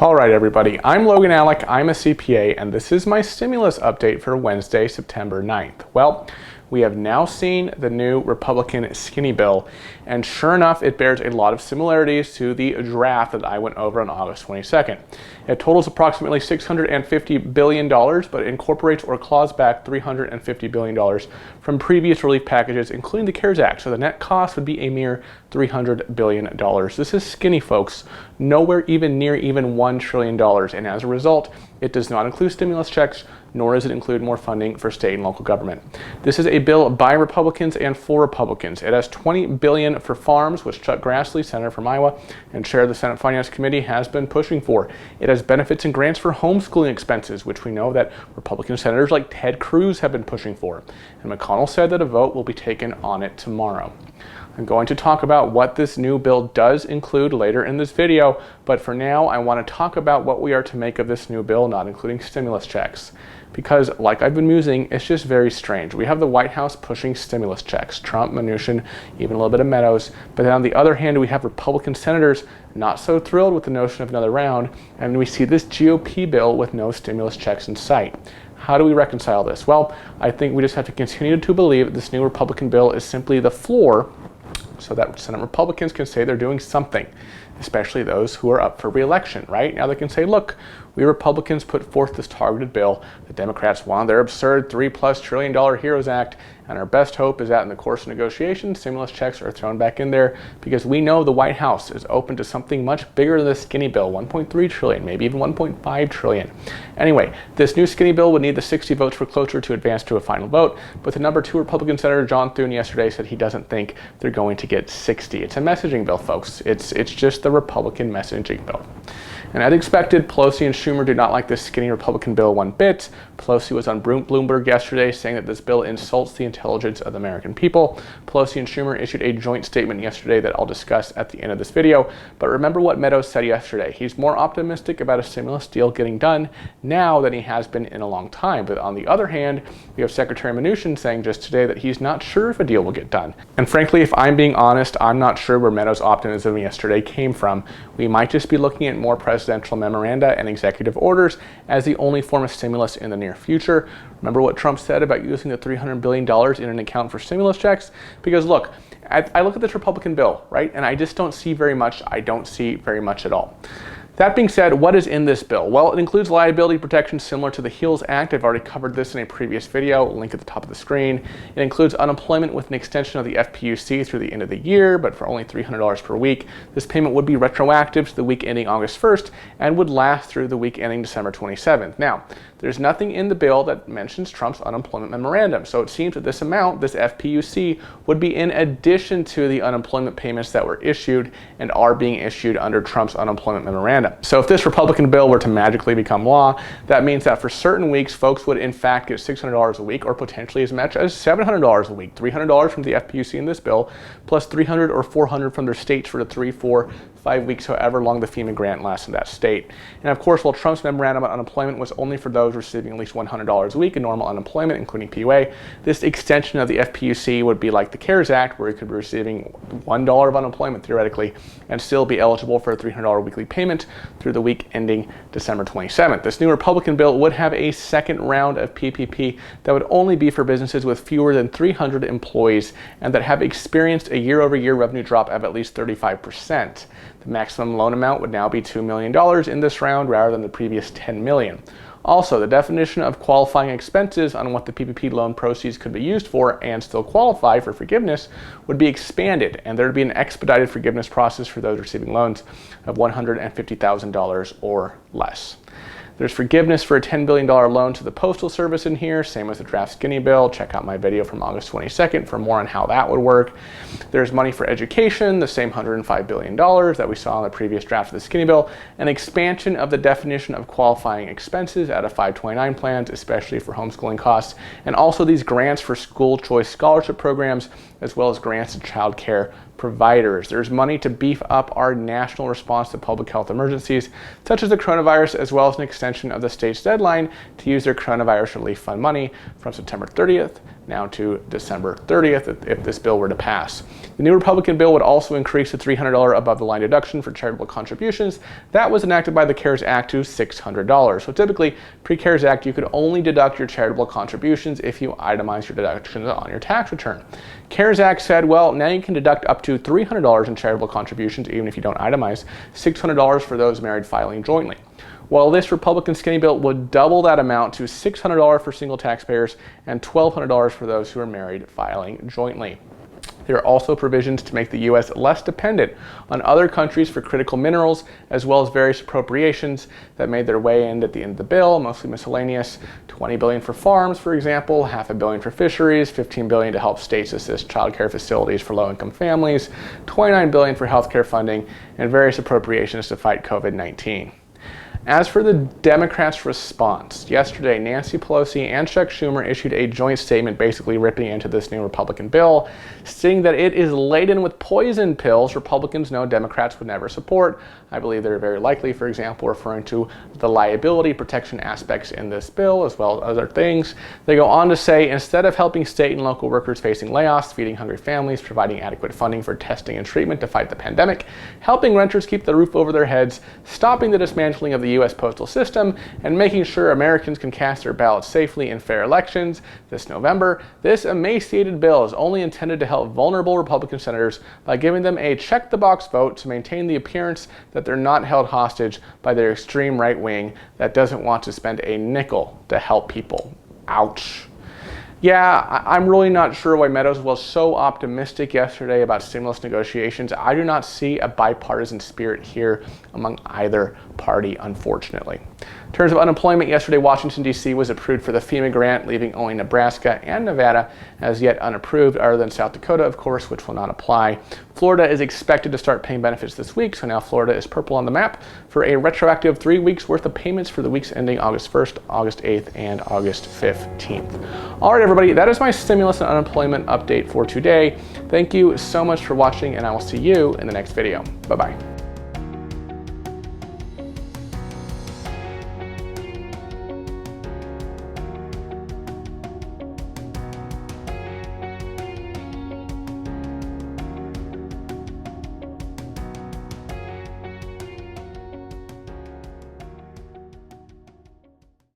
All right, everybody, I'm Logan Alec, I'm a CPA, and this is my stimulus update for Wednesday, September 9th. Well, we have now seen the new Republican skinny bill, and sure enough, it bears a lot of similarities to the draft that I went over on August 22nd. It totals approximately $650 billion, but incorporates or claws back $350 billion from previous relief packages, including the CARES Act, so the net cost would be a mere $300 billion. This is skinny, folks, nowhere even near even $1 trillion, and as a result, it does not include stimulus checks, nor does it include more funding for state and local government. This is a bill by Republicans and for Republicans. It has $20 billion for farms, which Chuck Grassley, Senator from Iowa, and chair of the Senate Finance Committee, has been pushing for. It has benefits and grants for homeschooling expenses, which we know that Republican senators like Ted Cruz have been pushing for. And McConnell said that a vote will be taken on it tomorrow. I'm going to talk about what this new bill does include later in this video, but for now I want to talk about what we are to make of this new bill, not including stimulus checks. Because, like I've been musing, it's just very strange. We have the White House pushing stimulus checks, Trump, Mnuchin, even a little bit of Meadows, but then on the other hand we have Republican senators not so thrilled with the notion of another round, and we see this GOP bill with no stimulus checks in sight. How do we reconcile this? Well, I think we just have to continue to believe that this new Republican bill is simply the floor so that Senate Republicans can say they're doing something, especially those who are up for re-election, right? Now they can say, look, we Republicans put forth this targeted bill. The Democrats wanted their absurd $3+ trillion HEROES Act, and our best hope is that in the course of negotiations, stimulus checks are thrown back in there because we know the White House is open to something much bigger than the skinny bill, $1.3 trillion, maybe even $1.5 trillion. Anyway, this new skinny bill would need the 60 votes for cloture to advance to a final vote, but the number 2 Republican Senator John Thune yesterday said he doesn't think they're going to get 60. It's a messaging bill, folks. It's just the Republican messaging bill. And as expected, Pelosi and Schumer did not like this skinny Republican bill one bit. Pelosi was on Bloomberg yesterday saying that this bill insults the intelligence of the American people. Pelosi and Schumer issued a joint statement yesterday that I'll discuss at the end of this video. But remember what Meadows said yesterday. He's more optimistic about a stimulus deal getting done now than he has been in a long time. But on the other hand, we have Secretary Mnuchin saying just today that he's not sure if a deal will get done. And frankly, if I'm being honest, I'm not sure where Meadows' optimism yesterday came from. We might just be looking at more presidential memoranda and executive orders as the only form of stimulus in the near future. Remember what Trump said about using the $300 billion in an account for stimulus checks? Because look, I look at this Republican bill, right, and I just don't see very much. I don't see very much at all. That being said, what is in this bill? Well, it includes liability protection similar to the HEALS Act. I've already covered this in a previous video, link at the top of the screen. It includes unemployment with an extension of the FPUC through the end of the year, but for only $300 per week. This payment would be retroactive to the week ending August 1st and would last through the week ending December 27th. Now, there's nothing in the bill that mentions Trump's unemployment memorandum, so it seems that this amount, this FPUC, would be in addition to the unemployment payments that were issued and are being issued under Trump's unemployment memorandum. So if this Republican bill were to magically become law, that means that for certain weeks, folks would in fact get $600 a week or potentially as much as $700 a week. $300 from the FPUC in this bill, plus $300 or $400 from their states for the 3, 4, 5 weeks, however long the FEMA grant lasts in that state. And of course, while Trump's memorandum on unemployment was only for those receiving at least $100 a week in normal unemployment, including PUA, this extension of the FPUC would be like the CARES Act, where you could be receiving $1 of unemployment theoretically and still be eligible for a $300 weekly payment through the week ending December 27th. This new Republican bill would have a second round of PPP that would only be for businesses with fewer than 300 employees and that have experienced a year-over-year revenue drop of at least 35%. The maximum loan amount would now be $2 million in this round rather than the previous $10 million. Also, the definition of qualifying expenses on what the PPP loan proceeds could be used for and still qualify for forgiveness would be expanded, and there would be an expedited forgiveness process for those receiving loans of $150,000 or less. There's forgiveness for a $10 billion loan to the Postal Service in here, same as the draft skinny bill. Check out my video from August 22nd for more on how that would work. There's money for education, the same $105 billion that we saw in the previous draft of the skinny bill, an expansion of the definition of qualifying expenses out of 529 plans, especially for homeschooling costs, and also these grants for school choice scholarship programs, as well as grants to child care providers. There's money to beef up our national response to public health emergencies, such as the coronavirus, as well as an extension of the state's deadline to use their coronavirus relief fund money from September 30th now to December 30th if this bill were to pass. The new Republican bill would also increase the $300 above the line deduction for charitable contributions that was enacted by the CARES Act to $600. So typically, pre-CARES Act, you could only deduct your charitable contributions if you itemize your deductions on your tax return. CARES Act said, well, now you can deduct up to $300 in charitable contributions even if you don't itemize, $600 for those married filing jointly. Well, this Republican skinny bill would double that amount to $600 for single taxpayers and $1,200 for those who are married filing jointly. There are also provisions to make the U.S. less dependent on other countries for critical minerals, as well as various appropriations that made their way in at the end of the bill, mostly miscellaneous. $20 billion for farms, for example, $500 million for fisheries, $15 billion to help states assist child care facilities for low-income families, $29 billion for healthcare funding, and various appropriations to fight COVID-19. As for the Democrats' response, yesterday Nancy Pelosi and Chuck Schumer issued a joint statement basically ripping into this new Republican bill, stating that it is laden with poison pills Republicans know Democrats would never support. I believe they're very likely, for example, referring to the liability protection aspects in this bill, as well as other things. They go on to say, instead of helping state and local workers facing layoffs, feeding hungry families, providing adequate funding for testing and treatment to fight the pandemic, helping renters keep the roof over their heads, stopping the dismantling of the U.S. postal system, and making sure Americans can cast their ballots safely in fair elections this November, this emaciated bill is only intended to help vulnerable Republican senators by giving them a check-the-box vote to maintain the appearance that they're not held hostage by their extreme right wing that doesn't want to spend a nickel to help people. Ouch. Yeah, I'm really not sure why Meadows was so optimistic yesterday about stimulus negotiations. I do not see a bipartisan spirit here among either party, unfortunately. In terms of unemployment, yesterday Washington, D.C. was approved for the FEMA grant, leaving only Nebraska and Nevada as yet unapproved, other than South Dakota, of course, which will not apply. Florida is expected to start paying benefits this week, so now Florida is purple on the map for a retroactive 3 weeks worth of payments for the weeks ending August 1st, August 8th, and August 15th. All right, everybody, that is my stimulus and unemployment update for today. Thank you so much for watching, and I will see you in the next video. Bye-bye.